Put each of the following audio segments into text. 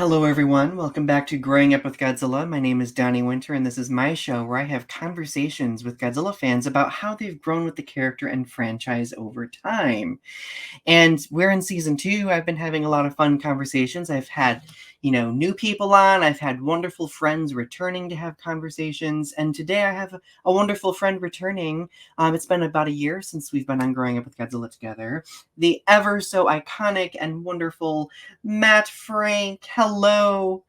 Hello, everyone. Welcome back to Growing Up with Godzilla. My name is Donny Winter, and this is my show where I have conversations with Godzilla fans about how they've grown with the character and franchise over time. And we're in season two. I've been having a lot of fun conversations. I've had, new people on. I've had wonderful friends returning to have conversations. And today I have a wonderful friend returning. It's been about a year since we've been on Growing Up with Godzilla together. The ever so iconic and wonderful Matt Frank. Hello.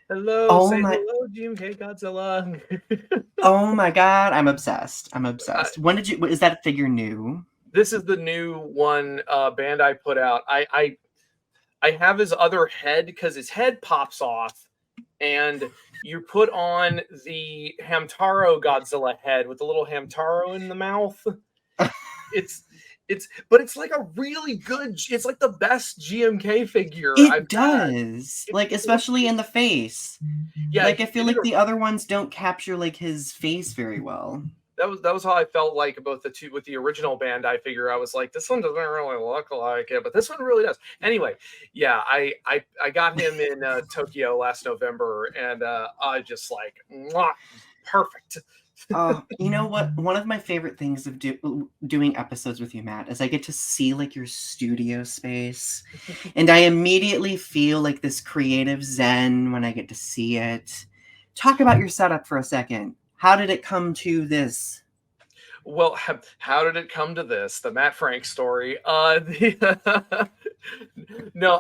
Hello, Oh say my hello, GMK Godzilla. oh my god, I'm obsessed. I'm uh, obsessed. Is that figure new? this is the new one band I put out. I have his other head because his head pops off, and you put on the Hamtaro Godzilla head with the little Hamtaro in the mouth. It's but it's like a really good. It's like the best GMK figure I've It had. does. It's Like, especially in the face. yeah, Like, I he feel did like the other ones don't capture, like, his face very well. that was how I felt like about the two with the original Bandai figure. I was like, this one doesn't really look like it, but this one really does. Anyway, yeah, I got him in Tokyo last November, and I just like, mwah, perfect. Oh, you know what? One of my favorite things of doing episodes with you, Matt, is I get to see, like, your studio space, and I immediately feel, like, this creative zen when I get to see it. Talk about your setup for a second. How did it come to this? Well, how did it come to this? The Matt Frank story. No,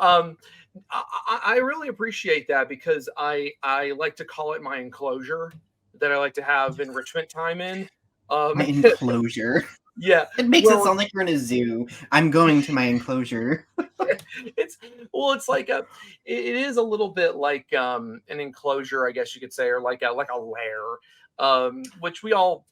I really appreciate that because I like to call it my enclosure that I like to have enrichment time in. My Um, enclosure. yeah, It makes it well, sound like you're in a zoo. I'm going to my enclosure. it's it's like it is a little bit like an enclosure, I guess you could say, or like a lair, which we all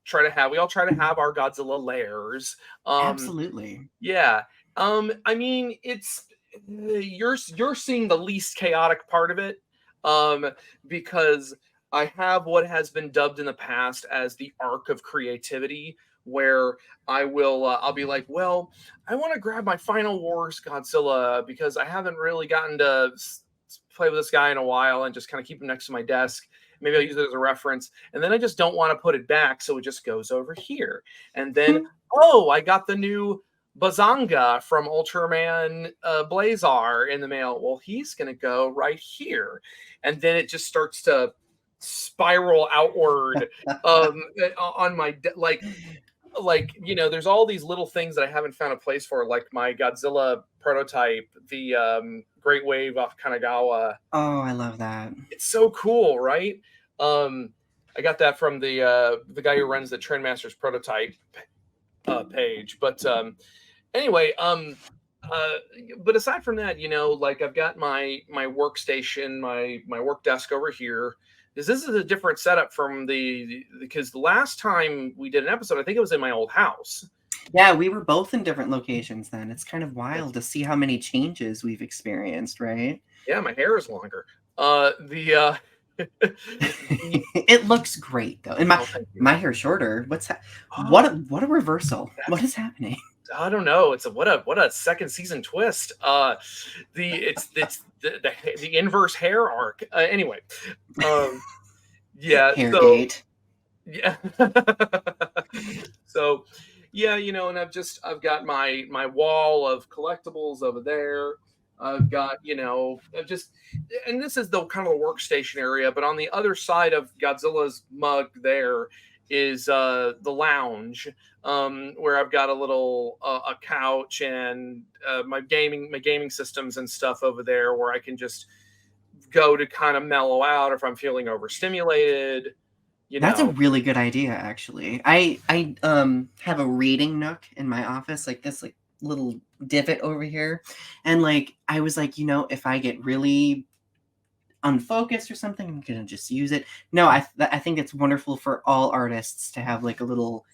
try to have our Godzilla lairs. um Absolutely. yeah. I mean, it's you're seeing the least chaotic part of it, um because I have what has been dubbed in the past as the arc of creativity, where I'll be like, well, I want to grab my Final Wars Godzilla because I haven't really gotten to play with this guy in a while, and just kind of keep him next to my desk. Maybe I'll use it as a reference, and then I just don't want to put it back, so it just goes over here. And then, oh, I got the new Bazanga from Ultraman Blazar in the mail. Well, he's going to go right here. And then it just starts to spiral outward, on my there's all these little things that I haven't found a place for, like my Godzilla prototype, the Great Wave off Kanagawa. Oh, I love that. It's so cool, right? um I got that from the guy who runs the Trendmasters prototype page. But anyway, uh but aside from that, like, I've got my workstation, my work desk over here. This is a different setup from because the last time we did an episode, I think it was in my old house. Yeah, we were both in different locations then. It's kind of wild to see how many changes we've experienced, right? Yeah, my hair is longer. The the It looks great though. And my Oh, thank you. my hair's shorter. Oh, What a reversal. What that's is happening? I don't know. It's a what a second season twist. It's the inverse hair arc. Anyway, um, yeah. Hair So gate. yeah. So yeah, and I've got my wall of collectibles over there. I've got, I've just and this is the kind of the workstation area, but on the other side of Godzilla's mug there is the lounge, where I've got a little a couch and my gaming systems and stuff over there, where I can just go to kind of mellow out if I'm feeling overstimulated, you That's a know. really good idea, actually. I have a reading nook in my office, like this like little divot over here. And like I was like, if I get really unfocused or something, I'm gonna just use it. No, I think it's wonderful for all artists to have like a little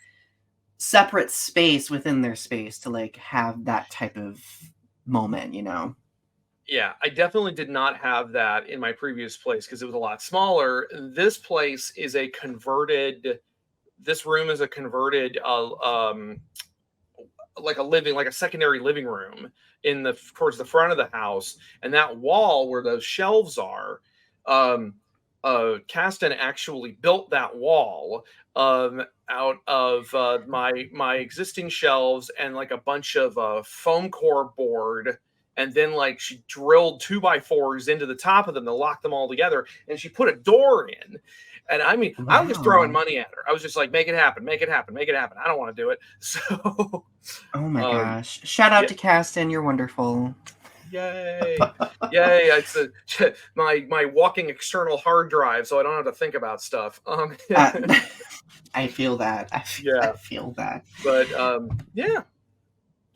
separate space within their space to like have that type of moment. Yeah, I definitely did not have that in my previous place because it was a lot smaller. This room is a converted like a secondary living room towards the front of the house, and that wall where those shelves are, um, Caston actually built that wall out of my existing shelves and like a bunch of foam core board, and then like she drilled 2x4s into the top of them to lock them all together, and she put a door in. And I mean, I was just throwing Wow. money at her. I was just like, make it happen, make it happen, make it happen. I don't want to do it. So, Oh my um, gosh. Shout out yeah, to Caston, you're wonderful. yay, yay! It's my walking external hard drive, so I don't have to think about stuff. Uh, I feel that. I Yeah, feel that. but yeah, yeah.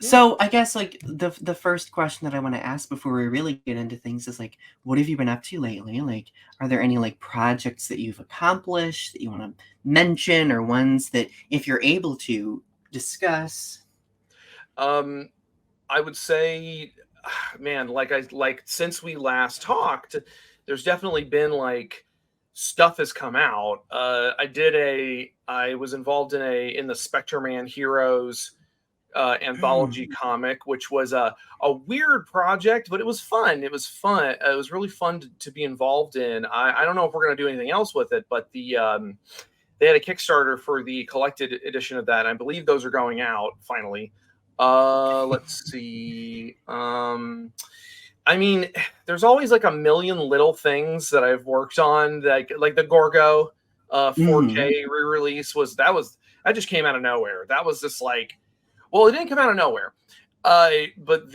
So I guess like the first question that I want to ask before we really get into things is like, what have you been up to lately? Like, are there any like projects that you've accomplished that you want to mention, or ones that if you're able to discuss? Um, I would say, man, like since we last talked, there's definitely been like stuff has come out. I was involved in the Spectre Man Heroes anthology Mm, comic, which was a weird project, but it was fun. It was fun. It was really fun to be involved in. I don't know if we're going to do anything else with it, but they had a Kickstarter for the collected edition of that. And I believe those are going out finally. Let's see. I mean, there's always like a million little things that I've worked on, like the Gorgo 4K mm, re-release that just came out of nowhere. That was just like, well, it didn't come out of nowhere. But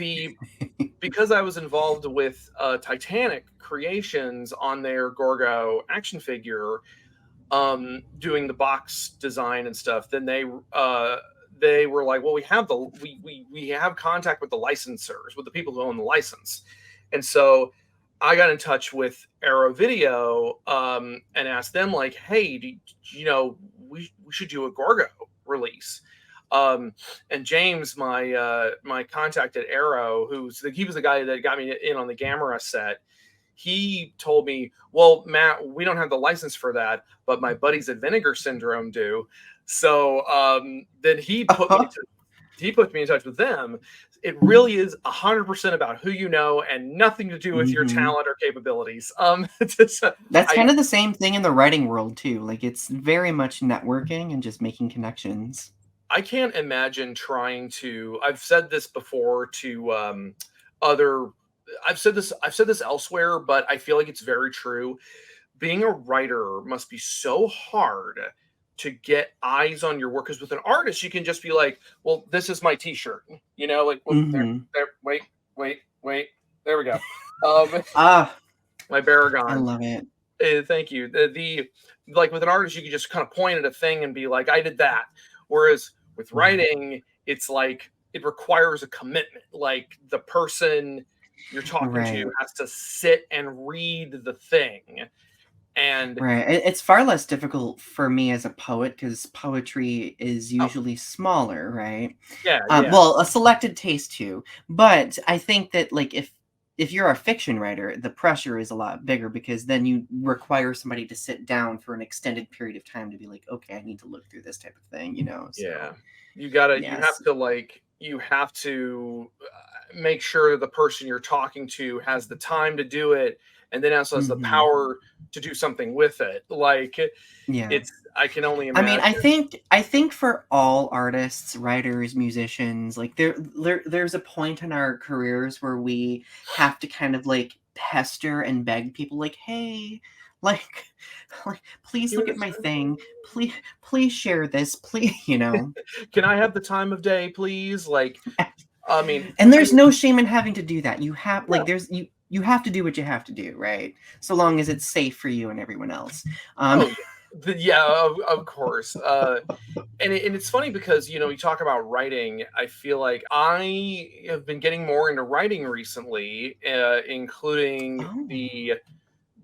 because I was involved with Titanic Creations on their Gorgo action figure, doing the box design and stuff, then they were like, well, we have contact with the licensors, with the people who own the license, and so I got in touch with Arrow Video and asked them like, hey, we should do a Gorgo release. And James, my contact at Arrow, he was the guy that got me in on the Gamera set. He told me, well, Matt, we don't have the license for that, but my buddies at Vinegar Syndrome do. So then he put me in touch with them. It really is 100% about who you know and nothing to do with your hmm. talent or capabilities. That's I kind of the same thing in the writing world too. Like it's very much networking and just making connections. I can't imagine trying to. I've said this before to other. I've said this elsewhere, but I feel like it's very true. Being a writer must be so hard to get eyes on your work. Because with an artist, you can just be like, "Well, this is my T-shirt," like, "Whoop, there, Hmm. there, wait, there we go." Um, Ah, my I Baragon. love it. Thank you. The like with an artist, you can just kind of point at a thing and be like, "I did that." Whereas with Right. writing, it's like it requires a commitment. Like the person you're talking to Right. has to sit and read the thing. And Right. It's far less difficult for me as a poet because poetry is oh usually smaller, right? yeah, yeah. Well, a selected taste too, but I think that like if you're a fiction writer, the pressure is a lot bigger because then you require somebody to sit down for an extended period of time to be like, okay, I need to look through this type of thing, you know? Yeah. So You have yes. to make sure that the person you're talking to has the time to do it and then also has the Hmm. power to do something with it. Like Yeah. it's I can only I mean, imagine. I think for all artists, writers, musicians, like there's a point in our careers where we have to kind of like pester and beg people like, "Hey, like like please look at my thing. Please share this, please, you know." Can I have the time of day, please? Like, I mean, And there's no shame in having to do that. You have like no. there's you have to do what you have to do, right? So long as it's safe for you and everyone else. Oh yeah. Yeah, of course. And it's funny because you talk about writing. I feel like I have been getting more into writing recently, including Oh. the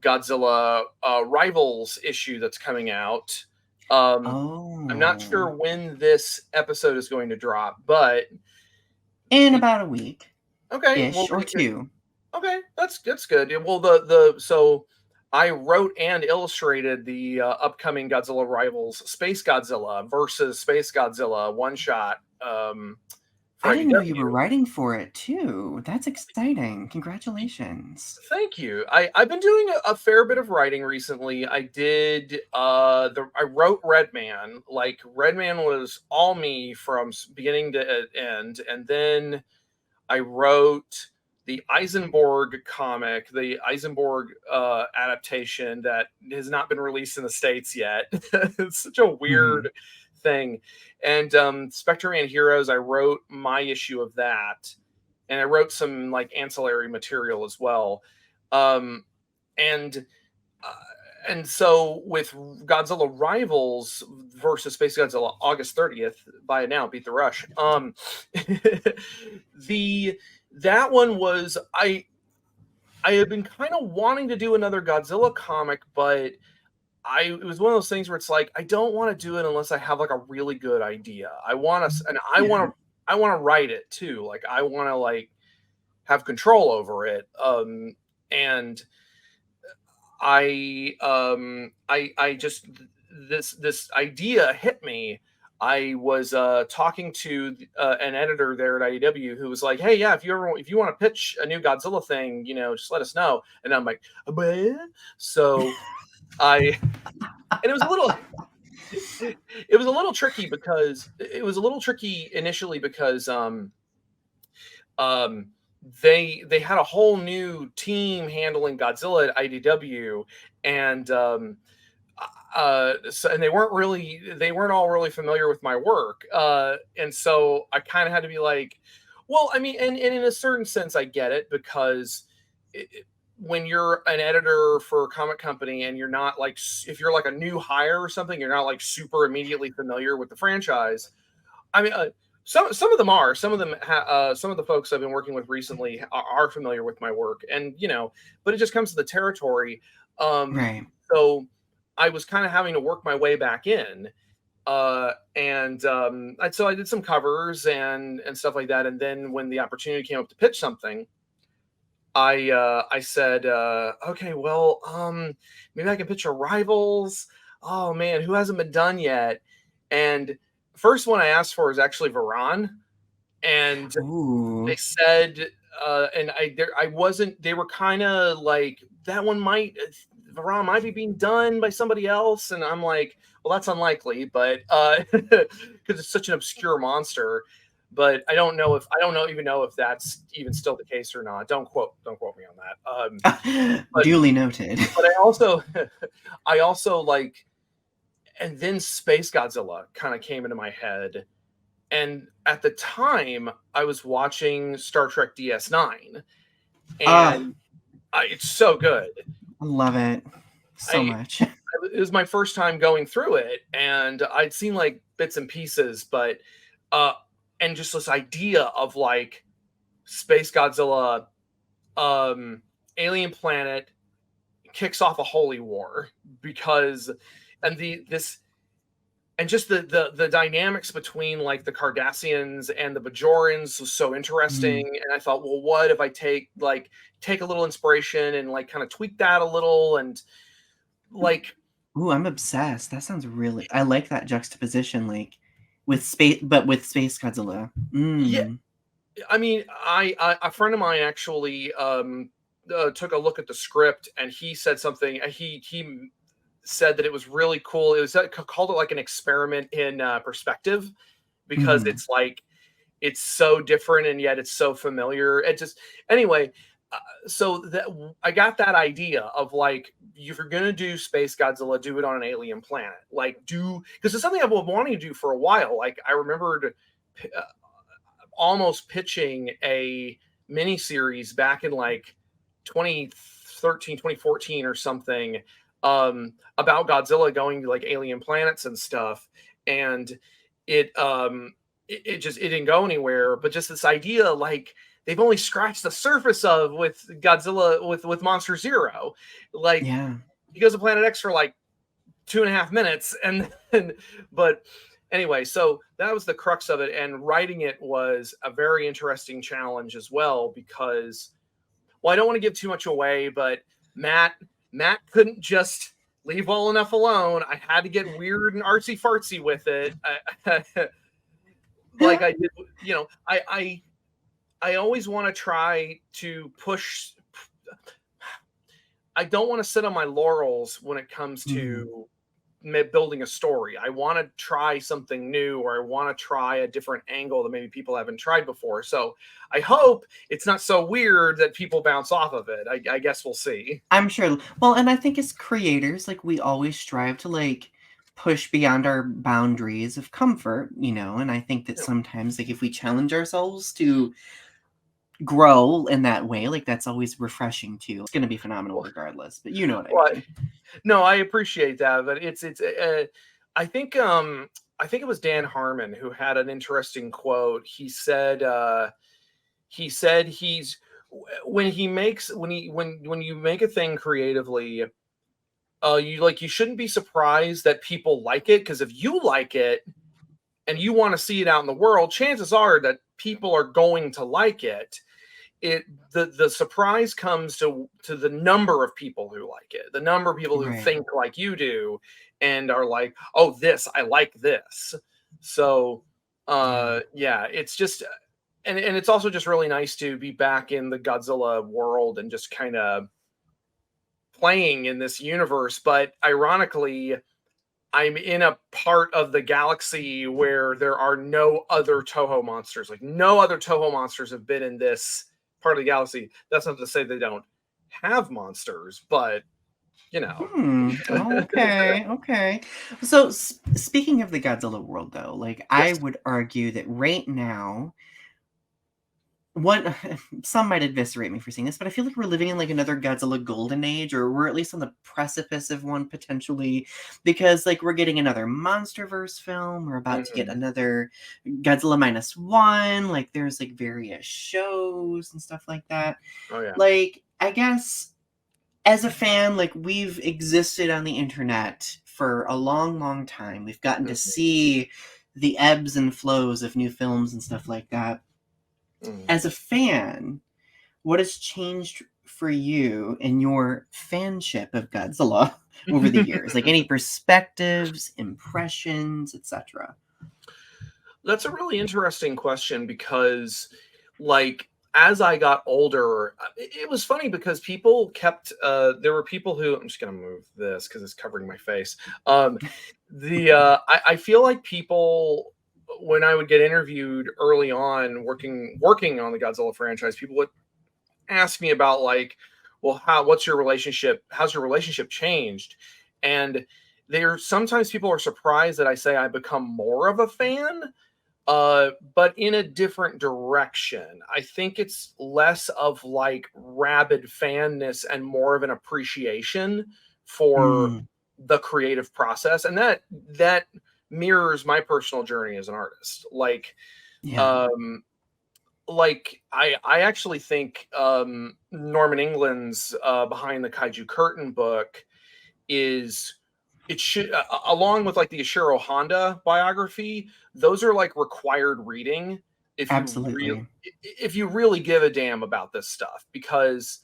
Godzilla Rivals issue that's coming out. I'm not Oh. sure when this episode is going to drop, but In it, about a week. okay, well, Ish or two. okay, that's good. Yeah, well, the so I wrote and illustrated the upcoming Godzilla Rivals Space Godzilla versus Space Godzilla one shot I didn't know you IDW. were writing for it too. That's exciting. Congratulations. Thank you. I've been doing a fair bit of writing recently. I did I wrote Redman. Like Redman was all me from beginning to end, and then I wrote the Eisenberg comic, the Eisenberg adaptation that has not been released in the States yet. It's such a Mhm. weird thing. And Spectre-Man Heroes, I wrote my issue of that, and I wrote some like ancillary material as well. Um, and uh, and so with Godzilla Rivals versus Space Godzilla August 30th, buy it now, beat the rush. The that one was I had been kind of wanting to do another Godzilla comic, but it was one of those things where it's like I don't want to do it unless I have like a really good idea. I want to and Yeah. I want to write it too. Like I want to like have control over it. And I just this idea hit me. I was talking to an editor there at IDW who was like, "Hey, yeah, if you want to pitch a new Godzilla thing, just let us know." And I'm like, "Bleh." So I and it was a little tricky because it was a little tricky initially because um they had a whole new team handling Godzilla at IDW, and so and they weren't all really familiar with my work, and so I kind of had to be like, well, I mean, and in a certain sense I get it because when you're an editor for a comic company and you're not like if you're like a new hire or something, you're not like super immediately familiar with the franchise. I mean, some of them are. Some of them, some of the folks I've been working with recently are familiar with my work, and but it just comes to the territory. Um, Right. so I was kind of having to work my way back in, and so I did some covers and stuff like that. And then when the opportunity came up to pitch something, I said, okay, well, maybe I can pitch a Rivals. Oh man, who hasn't been done yet? And first one I asked for is actually Varan, and Ooh. they said, and I wasn't. They were kind of like that one might Varan might be being done by somebody else, and I'm like, well, that's unlikely, but because it's such an obscure monster. But I don't know even know if that's even still the case or not. Don't quote me on that. But Duly noted. I also I also like, and then Space Godzilla kind of came into my head, and at the time I was watching Star Trek DS9, Ah, and it's so good. I love it so I much. It was my first time going through it, and I'd seen like bits and pieces, but uh and just this idea of like Space Godzilla, um alien planet kicks off a holy war because and the this and just the dynamics between like the Cardassians and the Bajorans was so interesting. Mm. And I thought, well, what if I take a little inspiration and like kind of tweak that a little and like Ooh, I'm obsessed. That sounds really I like that juxtaposition, like, with space but with Space Godzilla. yeah. Mm. I mean, I a friend of mine actually took a look at the script, and he said something. He said that it was really cool. It was called it like an experiment in perspective because Mhm. it's like it's so different and yet it's so familiar. It just anyway. So that I got that idea of like if you're gonna do Space Godzilla, do it on an alien planet. Like do because it's something I've been wanting to do for a while. Like I remembered uh, almost pitching a mini series back in like 2013, 2014 or something, about Godzilla going to like alien planets and stuff. And it just it didn't go anywhere. But just this idea, like they've only scratched the surface of with Godzilla with Monster Zero. Like Yeah. he goes to Planet X for like 2.5 minutes, and but anyway, so that was the crux of it, and writing it was a very interesting challenge as well because, well, I don't want to give too much away, but Matt Matt couldn't just leave well enough alone. I had to get weird and artsy fartsy with it. like I did, I always want to try to push. I don't want to sit on my laurels when it comes Mhm. to building a story. I want to try something new, or I want to try a different angle that maybe people haven't tried before. So I hope it's not so weird that people bounce off of it. I guess we'll see. I'm sure. Well, and I think as creators, like, we always strive to, like, push beyond our boundaries of comfort, and I think that You know, sometimes, like, if we challenge ourselves to grow in that way, like, that's always refreshing too. It's gonna be phenomenal regardless, but you know what I well, mean. no, I appreciate that, but I think I think it was Dan Harmon who had an interesting quote. He said when he makes when you make a thing creatively, you shouldn't be surprised that people like it, because if you like it and you want to see it out in the world, chances are that people are going to like it. The surprise comes to the number of people who like it, the number of people who Right. think like you do and are like, oh, this, I like this. So Yeah. yeah, it's just, and it's also just really nice to be back in the Godzilla world and just kind of playing in this universe. But ironically, I'm in a part of the galaxy where there are no other Toho monsters. Like, no other Toho monsters have been in this part of the galaxy. That's not to say they don't have monsters, but you know. Okay, okay. So, speaking of the Godzilla world, though, like, I Yes. would argue that right now, one some might eviscerate me for saying this, but I feel like we're living in, like, another Godzilla golden age, or we're at least on the precipice of one potentially, because, like, we're getting another MonsterVerse film, we're about to get Mhm. another Godzilla -1, like, there's, like, various shows and stuff like that. Oh yeah. Like, I guess as a fan, like, we've existed on the internet for a long, long time. We've gotten to Mhm. see the ebbs and flows of new films and stuff like that. Mhm. As a fan, what has changed for you in your fanship of Godzilla over the years? Like, any perspectives, impressions, etc.? That's a really interesting question because, like, as I got older, it was funny because people kept. There were people who, I'm just gonna move this because it's covering my face. I feel like people, when I would get interviewed early on working on the Godzilla franchise, people would ask me about, like, well, what's your relationship? How's your relationship changed? And there sometimes people are surprised that I say I become more of a fan, but in a different direction. I think it's less of like rabid fanness and more of an appreciation for Mm, the creative process, and that mirrors my personal journey as an artist. yeah, Um, I actually think Norman England's Behind the Kaiju Curtain book is, it should, along with like the Ishiro Honda biography, those are like required reading absolutely. if you really give a damn about this stuff, because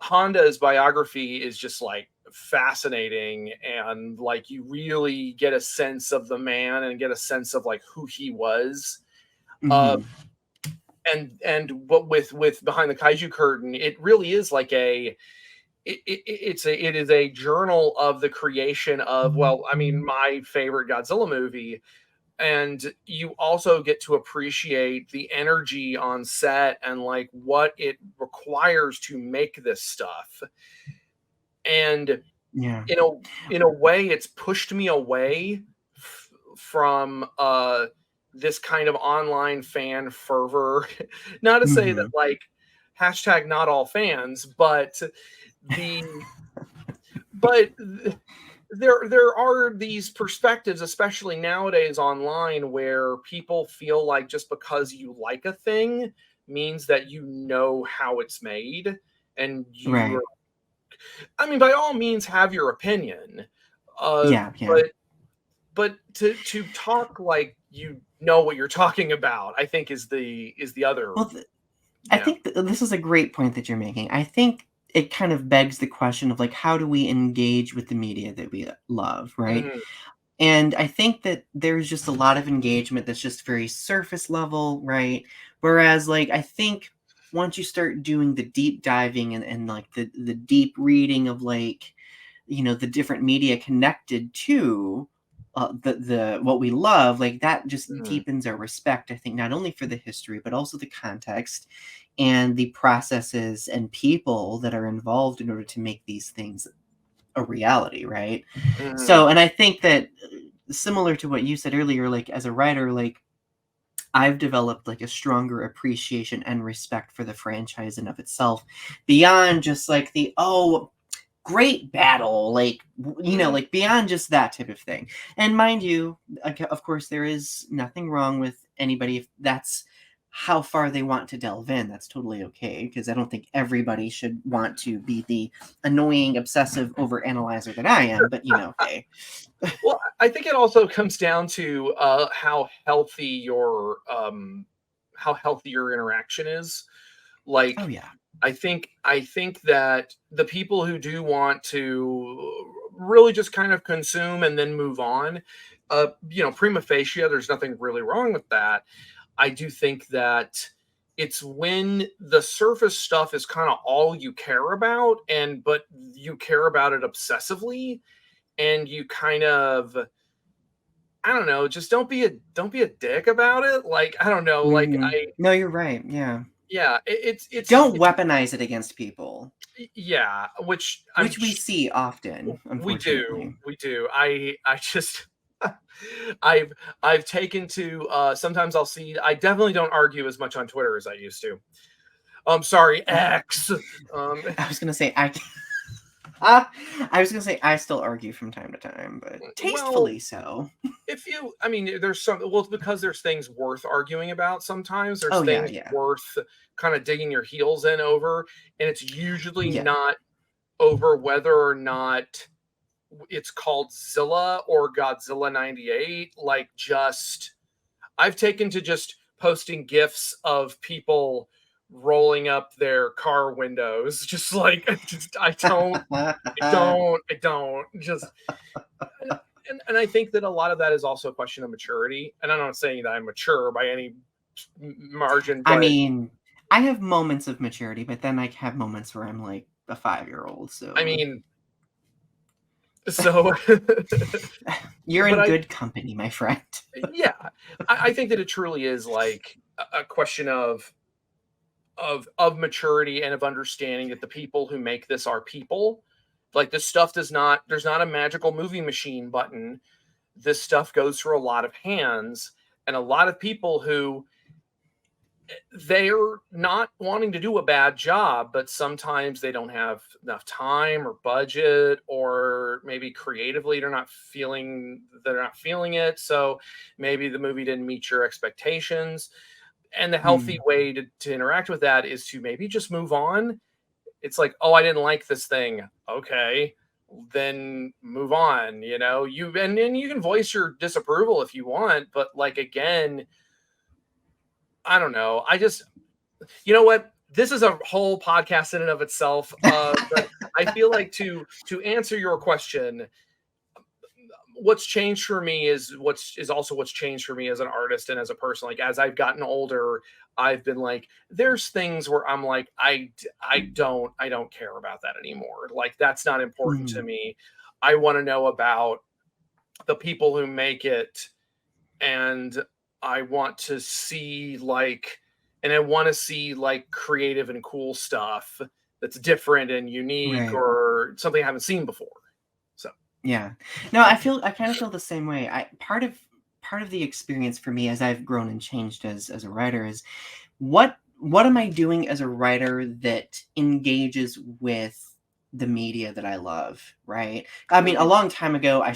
Honda's biography is just like fascinating, and like you really get a sense of the man and get a sense of like who he was. uh Hmm. and what with Behind the Kaiju Curtain, it really is like it is a journal of the creation of, well, I mean, my favorite Godzilla movie. And you also get to appreciate the energy on set and like what it requires to make this stuff. And Yeah. in a way, it's pushed me away from this kind of online fan fervor. Not to say that Hmm. like hashtag not all fans, but the but there are these perspectives, especially nowadays online, where people feel like just because you like a thing means that you know how it's made, and Right. I mean, by all means have your opinion, uh Yeah, yeah. but to talk like you know what you're talking about, I think is the other. Well, I Yeah. think this is a great point that you're making. I think it kind of begs the question of, like, how do we engage with the media that we love, right? Mhm. And I think that there's just a lot of engagement that's just very surface level, right? Whereas, like, I think once you start doing the deep diving and like the deep reading of, like, the different media connected to the what we love, like, that just Mhm. deepens our respect, I think, not only for the history but also the context and the processes and people that are involved in order to make these things a reality, right? Mhm. So, and I think that similar to what you said earlier, like, as a writer, like, I've developed like a stronger appreciation and respect for the franchise in of itself beyond just like the, oh, great battle, like, Mhm. like, beyond just that type of thing. And mind you, of course, there is nothing wrong with anybody if that's how far they want to delve in. That's totally okay, because I don't think everybody should want to be the annoying obsessive over analyzer that I am, but hey. Well, I think it also comes down to how healthy your interaction is. Oh Like, yeah. I think that the people who do want to really just kind of consume and then move on, prima facie, there's nothing really wrong with that. I do think that it's when the surface stuff is kind of all you care about, and but you care about it obsessively, and you kind of, I don't know, just don't be a dick about it. Like, I don't know, like, No, you're right. Yeah. yeah, Don't weaponize it against people, yeah, which which we see often, we do, unfortunately. we do. I just I've taken to, sometimes I'll see, I definitely don't argue as much on Twitter as I used to. Sorry, X. Um, I was gonna say I I was gonna say I still argue from time to time, but well, tastefully so. if you, I mean, there's some, well, it's because there's things worth arguing about. Sometimes there's Oh yeah, things yeah, worth kind of digging your heels in over, and it's usually yeah. not over whether or not it's called Zilla or Godzilla 98. Like, just, I've taken to just posting gifs of people rolling up their car windows, just like, I don't just, and I think that a lot of that is also a question of maturity. And I'm not saying that I'm mature by any margin, I but mean, I have moments of maturity, but then I have moments where I'm like a 5-year-old. I So mean, so, you're but in good company, my friend. yeah, I think that it truly is like a question of maturity and of understanding that the people who make this are people. Like, this stuff does not, there's not a magical movie machine button. This stuff goes through a lot of hands, and a lot of people who, they're not wanting to do a bad job, but sometimes they don't have enough time or budget, or maybe creatively they're not feeling it. So maybe the movie didn't meet your expectations. And the healthy Hmm. way to interact with that is to maybe just move on. It's like, oh, I didn't like this thing. Okay, then move on. And you can voice your disapproval if you want, but, like, again, I don't know. You know what? This is a whole podcast in and of itself. But I feel like, to answer your question, what's changed for me is also what's changed for me as an artist and as a person. Like, as I've gotten older, I've been like, there's things where I'm like, I don't care about that anymore. Like, that's not important to Hmm. me. I want to know about the people who make it, and I want to see, like, and I want to see, like, creative and cool stuff that's different and unique, Right. or something I haven't seen before. So, Yeah. No, I kind of feel the same way. I part of the experience for me as I've grown and changed as a writer is what am I doing as a writer that engages with the media that I love, right? I mean, a mhm, long time ago, I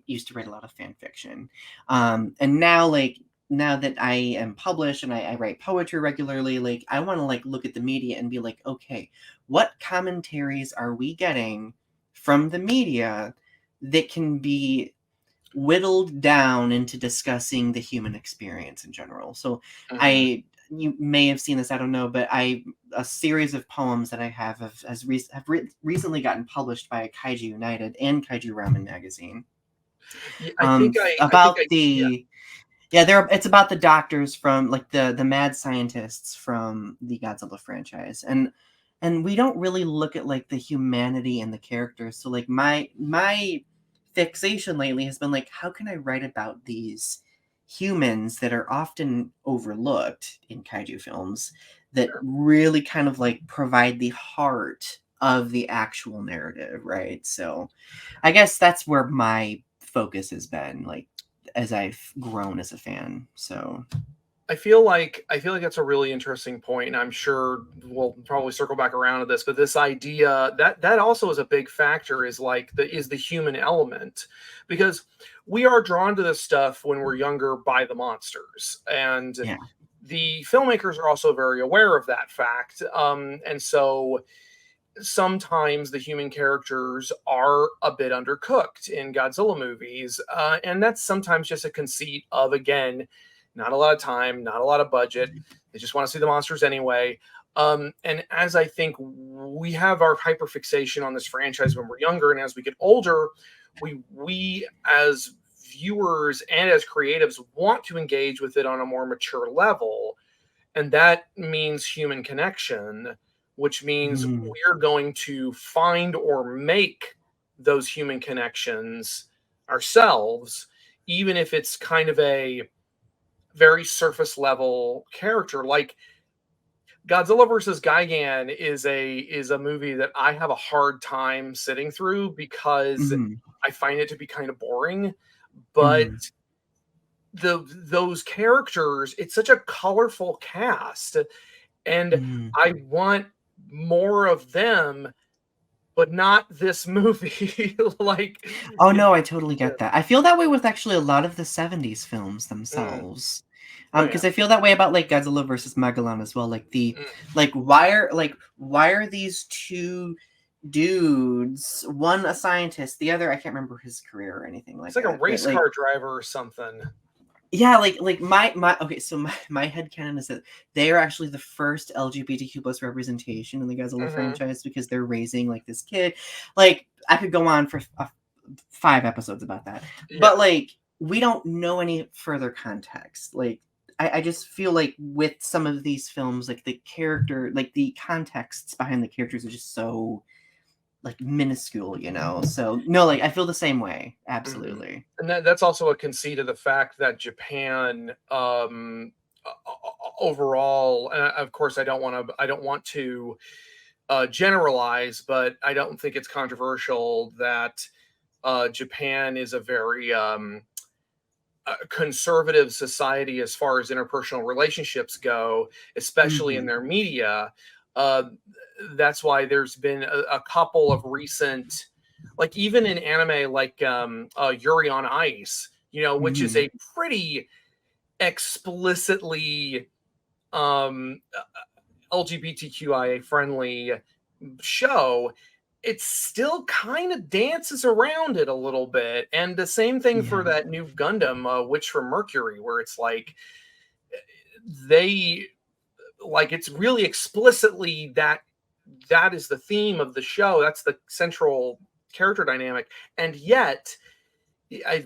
used to write a lot of fan fiction. And now, like, now that I am published and I write poetry regularly, like, I want to, like, look at the media and be like, okay, what commentaries are we getting from the media that can be whittled down into discussing the human experience in general. So mhm. I you may have seen this, I don't know, but I a series of poems that I have recently gotten published by Kaiju United and Kaiju Ramen magazine. Yeah, I think I About yeah, the yeah, they're it's about the doctors from like the mad scientists from the Godzilla franchise. And we don't really look at like the humanity and the characters. So like my fixation lately has been like how can I write about these humans that are often overlooked in kaiju films that sure. really kind of like provide the heart of the actual narrative, right? So I guess that's where my focus has been, like as I've grown as a fan. So I feel like that's a really interesting point, and I'm sure we'll probably circle back around to this. But this idea that also is a big factor is like the human element, because we are drawn to this stuff when we're younger by the monsters, and yeah. the filmmakers are also very aware of that fact. And so sometimes the human characters are a bit undercooked in Godzilla movies, and that's sometimes just a conceit of, again, not a lot of time, not a lot of budget. They just want to see the monsters anyway. And as I think we have our hyperfixation on this franchise when we're younger, and as we get older, we as viewers and as creatives want to engage with it on a more mature level, and that means human connection, which means Mm, we're going to find or make those human connections ourselves, even if it's kind of a very surface level character. Like Godzilla versus Gigan is a movie that I have a hard time sitting through because mhm, I find it to be kind of boring. But mhm, those characters, it's such a colorful cast, and mhm. I want more of them, but not this movie. Like, Oh, you no, I totally yeah. get that. I feel that way with actually a lot of the '70s films Mm. themselves. Oh, yeah. Because I feel that way about, like, Godzilla versus Magellan as well, Mm. why are these 2 dudes, one a scientist, the other I can't remember his career or anything It's like like a that, but, race like car driver or something. yeah, like my okay, so my headcanon is that they are actually the first LGBTQ plus representation in the Godzilla Mhm. franchise because they're raising like this kid. Like I could go on for 5 episodes about that, Yeah. but like we don't know any further context. Like I just feel like with some of these films, like the character, like the contexts behind the characters are just so like minuscule, you know. So no, like I feel the same way. Mhm. Absolutely. And that's also a conceit of the fact that Japan, overall, and of course, I don't want to generalize, but I don't think it's controversial that Japan is a very conservative society as far as interpersonal relationships go, especially in Mhm. their media. Uh, that's why there's been a couple of recent, like even in anime, like Yuri on Ice, which is Mhm. a pretty explicitly um, LGBTQIA friendly show. It still kind of dances around it a little bit. And the same thing for Yeah. that new Gundam, Witch from Mercury, where it's like they like it's really explicitly that is the theme of the show. That's the central character dynamic. And yet I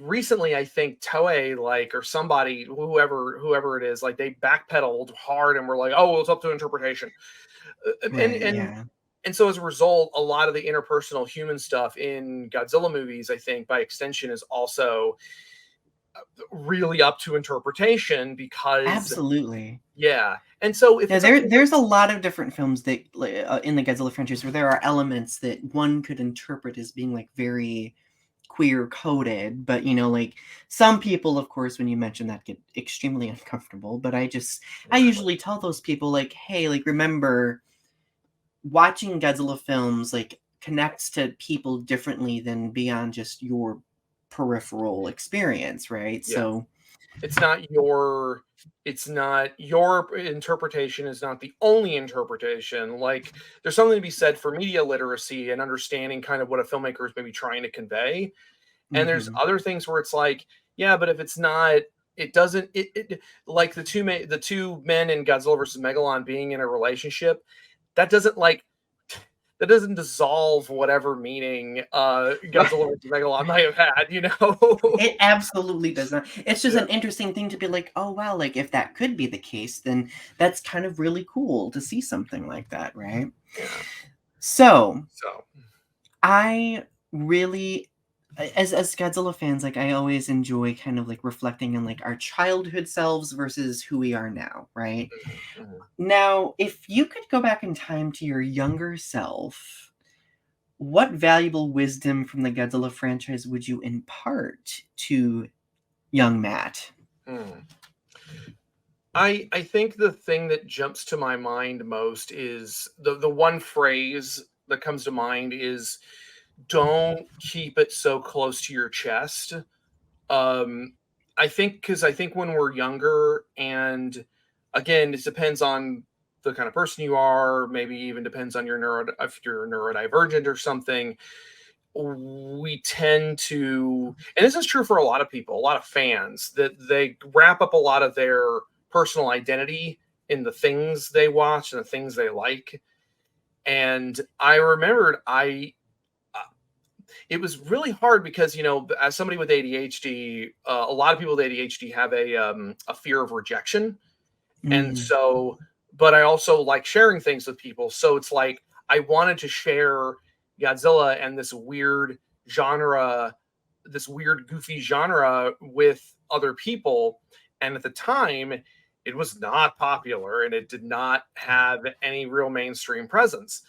think Toei, like, or somebody, whoever it is, like they backpedaled hard and were like, oh, well, it's up to interpretation. And Right, and yeah. and so as a result, a lot of the interpersonal human stuff in Godzilla movies, I think, by extension, is also really up to interpretation because, Absolutely. yeah. And so if Yeah, it's up to there's a lot of different films that in the Godzilla franchise where there are elements that one could interpret as being, like, very queer coded, but, you know, like, some people, of course, when you mention that get extremely uncomfortable, but I exactly, usually tell those people, like, "Hey, like, remember, watching Godzilla films, like, connects to people differently than beyond just your peripheral experience, right?" yeah. So It's not your interpretation is not the only interpretation. Like, there's something to be said for media literacy and understanding kind of what a filmmaker is maybe trying to convey. And there's mhm, other things where it's like, yeah, but if it's not, it doesn't like the two men in Godzilla versus Megalon being in a relationship, that doesn't, like, that doesn't dissolve whatever meaning Godzilla vs. Megalon might have had, you know? It absolutely does not. It's just Yeah. an interesting thing to be like, oh wow, like if that could be the case, then that's kind of really cool to see something like that, right? Yeah. So So I really, as Godzilla fans, like I always enjoy kind of like reflecting on like our childhood selves versus who we are now, right? mhm. Now, if you could go back in time to your younger self, what valuable wisdom from the Godzilla franchise would you impart to young Matt? Hmm. I think the thing that jumps to my mind most is the one phrase that comes to mind is don't keep it so close to your chest. Um, I think when we're younger, and again, it depends on the kind of person you are, maybe even depends on your if you're neurodivergent or something. We tend to, and this is true for a lot of people, a lot of fans, that they wrap up a lot of their personal identity in the things they watch and the things they like. And I remembered uh, it was really hard because, you know, as somebody with ADHD, a lot of people with ADHD have a fear of rejection. And Mm, so, but I also like sharing things with people. So it's like I wanted to share Godzilla and this weird, goofy genre with other people. And at the time, it was not popular and it did not have any real mainstream presence.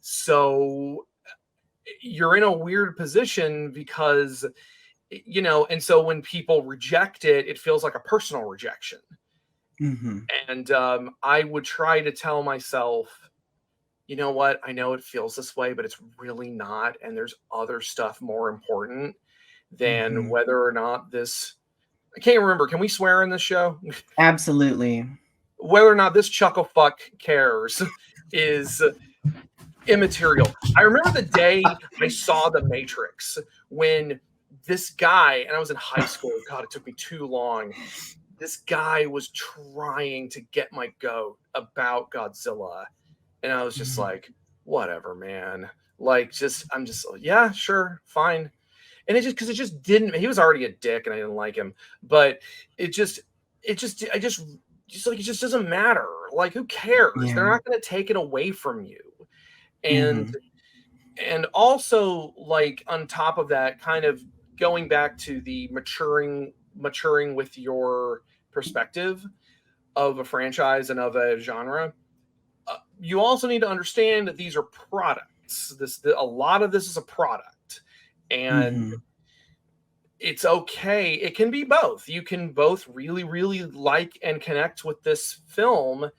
So you're in a weird position because, you know, and so when people reject it, it feels like a personal rejection. mhm, And I would try to tell myself, you know what? I know it feels this way, but it's really not. And there's other stuff more important than mhm. whether or not this. I can't remember. Can we swear in this show? Absolutely. Whether or not this chuckle fuck cares is immaterial. I remember the day I saw The Matrix when this guy, and I was in high school. God, it took me too long. This guy was trying to get my goat about Godzilla. And I was just Mhm, like, whatever, man. Like, I'm just, yeah, sure, fine. And because it just didn't, he was already a dick and I didn't like him. But it just, just like, it just doesn't matter. Like, who cares? They're yeah, not going to take it away from you. And, mhm, also, like, on top of that, kind of going back to the maturing with your perspective of a franchise and of a genre, you also need to understand that these are products. A lot of this is a product, and mhm, it's okay. It can be both. You can both really, really like and connect with this film,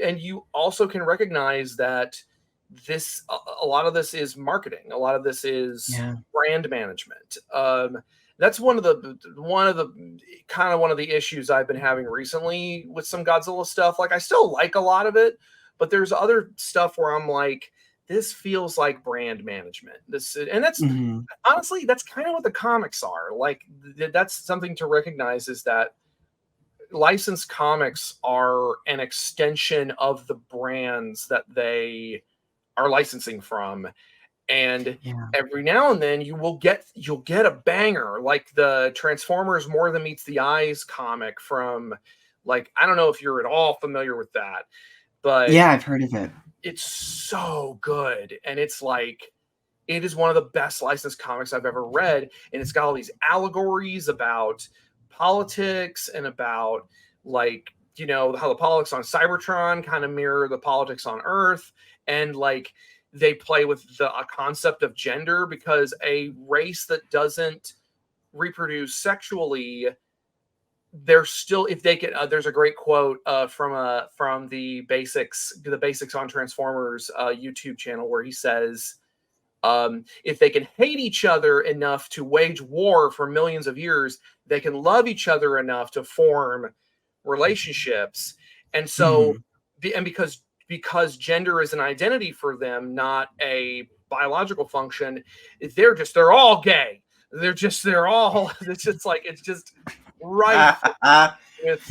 and you also can recognize that a lot of this is marketing. A lot of this is yeah, brand management. That's one of the issues I've been having recently with some Godzilla stuff. Like I still like a lot of it, but there's other stuff where I'm like, this feels like brand management. And that's mhm, honestly that's kind of what the comics are. Like that's something to recognize is that licensed comics are an extension of the brands that they are licensing from, and yeah, every now and then you'll get a banger like the Transformers More Than Meets the Eyes comic from, like, I don't know if you're at all familiar with that, but yeah, I've heard of it. it's so good, and it's like it is one of the best licensed comics I've ever read. And it's got all these allegories about politics and about, like, you know, how the politics on Cybertron kind of mirror the politics on Earth. And like they play with the concept of gender because a race that doesn't reproduce sexually, they're still, if they can, there's a great quote from the basics on Transformers YouTube channel where he says, if they can hate each other enough to wage war for millions of years, they can love each other enough to form relationships. And so, Mhm, and because gender is an identity for them, not a biological function, they're all gay. They're all it's just like it's just rife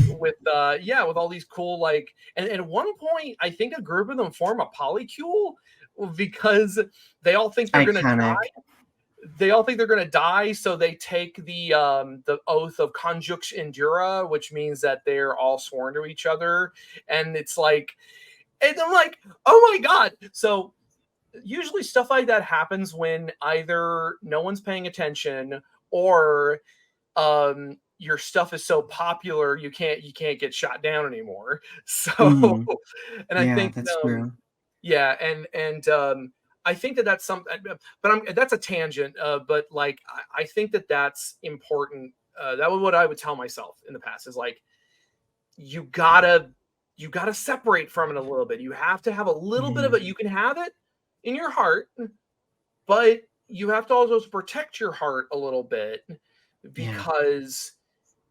with all these cool, like, and at one point I think a group of them form a polycule because they all think they're gonna Iconic. die. They all think they're gonna die, so they take the oath of conjux endura, which means that they're all sworn to each other, and it's like, and I'm like, oh my god! So usually stuff like that happens when either no one's paying attention or your stuff is so popular you can't get shot down anymore. So, Mhm. and I Yeah, think that's true. yeah, and I think that that's something, but that's a tangent. But like I think that that's important. That was what I would tell myself in the past is like you gotta you gotta separate from it a little bit. You have to have a little bit of Mhm. it. You can have it in your heart, but you have to also protect your heart a little bit Yeah. because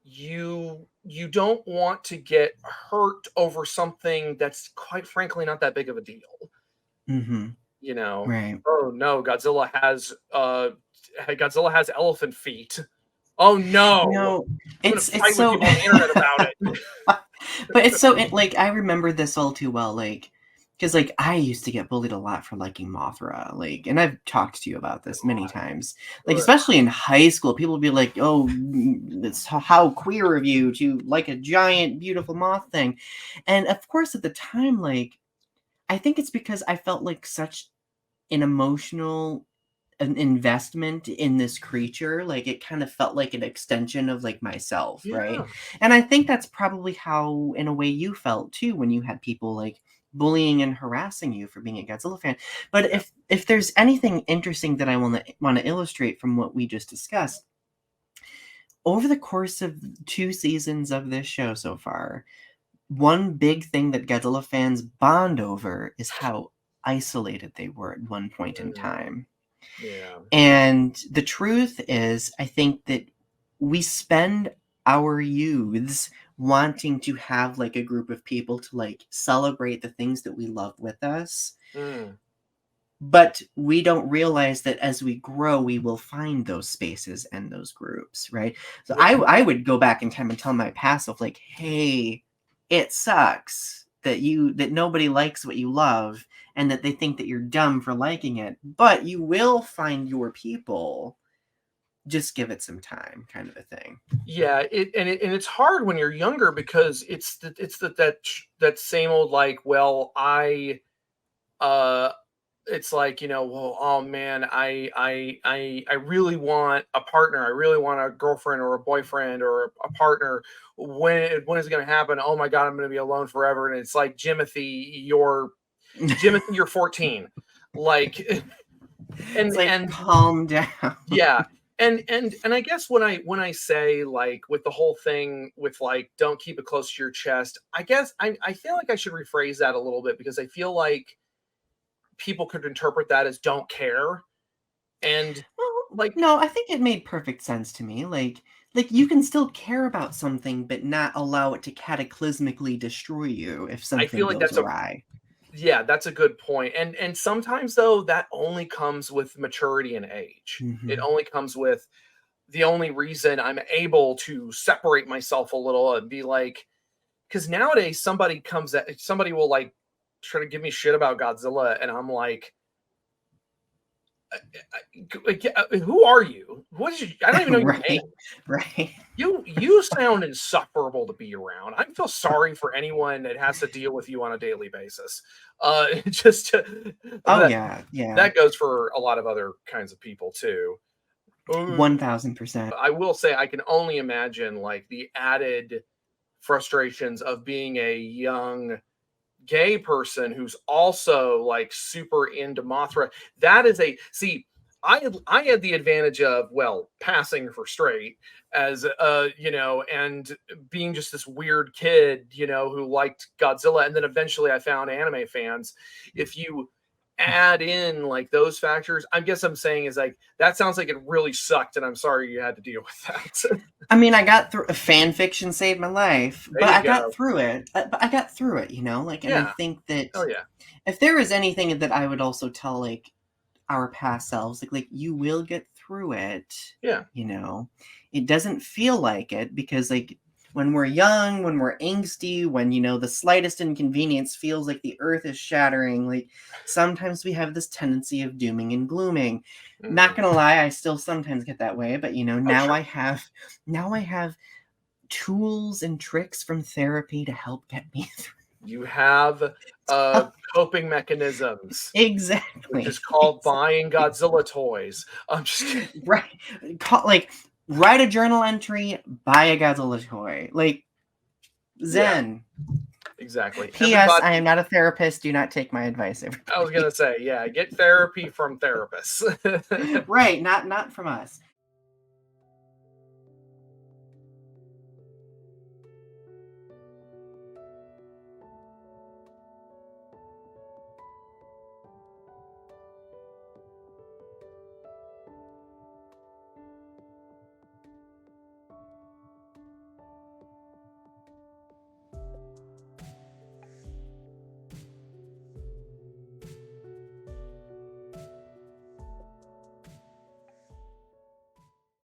you don't want to get hurt over something that's quite frankly not that big of a deal. Mhm. You know, Right. oh no, Godzilla has elephant feet. Oh You no, know, I'm gonna it's fight with so people on the internet about it. but it's so like, I remember this all too well, like, because like, I used to get bullied a lot for liking Mothra, like, and I've talked to you about this many times. Like, Ugh. especially in high school, people would be like, "Oh, it's how queer of you to like a giant, beautiful moth thing." And, of course, at the time, like, I think it's because I felt like such an emotional an investment in this creature, like, it kind of felt like an extension of, like, myself, right? Yeah, And I think that's probably how, in a way, you felt too when you had people, like, bullying and harassing you for being a Godzilla fan. But yeah. if there's anything interesting that I wanna illustrate from what we just discussed, over the course of 2 seasons of this show so far, one big thing that Godzilla fans bond over is how isolated they were at one point in Mm, time. yeah. And the truth is, I think that we spend our youths wanting to have like a group of people to like celebrate the things that we love with us. Mm, But we don't realize that as we grow, we will find those spaces and those groups, right? So yeah. I would go back in time and tell my past self, like, hey, it sucks that nobody likes what you love and that they think that you're dumb for liking it, but you will find your people. Just give it some time, kind of a thing. Yeah, and it's hard when you're younger because that same old like, well, uh it's like, well, oh man, I really want a partner. I really want a girlfriend or a boyfriend or a partner. When is it going to happen? Oh my god, I'm going to be alone forever. And it's like, Jimothy, you're 14. Like, It's like, and calm down. yeah. And I guess when I say like with the whole thing with like don't keep it close to your chest, I guess I feel like I should rephrase that a little bit because I feel like people could interpret that as don't care. And Well, like no, I think it made perfect sense to me. Like you can still care about something, but not allow it to cataclysmically destroy you if I something feel like goes that's a awry. yeah, that's a good point. And sometimes though that only comes with maturity and age. It Mhm. only comes with the only reason I'm able to separate myself a little and be like, because nowadays somebody will like try to give me shit about Godzilla, and I'm like, who are you? What is you? I don't even know your name. Right, right. You sound insufferable to be around. I feel sorry for anyone that has to deal with you on a daily basis. Just Oh, that yeah, yeah. that goes for a lot of other kinds of people too. Uh, 1000%. I will say I can only imagine like the added frustrations of being a young gay person who's also like super into Mothra. That is a see. I had the advantage of passing for straight as and being just this weird kid who liked Godzilla, and then eventually I found anime fans. If you add in like those factors, I guess I'm saying is like that sounds like it really sucked, and I'm sorry you had to deal with that. I mean, I got through fan fiction saved my life, There but you I got go. through it. But I got through it, like, and I Yeah. think that Oh yeah. if there is anything that I would also tell like our past selves, like you will get through it, Yeah. you know. It doesn't feel like it because like when we're young, when we're angsty, when, the slightest inconvenience feels like the earth is shattering, like sometimes we have this tendency of dooming and glooming. Not Mhm. gonna lie, I still sometimes get that way, but Oh, now sure. I have tools and tricks from therapy to help get me through. You have coping mechanisms, which is Exactly. called buying Godzilla toys. I'm just kidding. Right. Like, write a journal entry, buy a Godzilla toy. Like, Yeah, Zen. exactly. P.S. I am Everybody, not a therapist. Do not take my advice, I was gonna everybody. say, yeah, get therapy from therapists. Right. Not from us.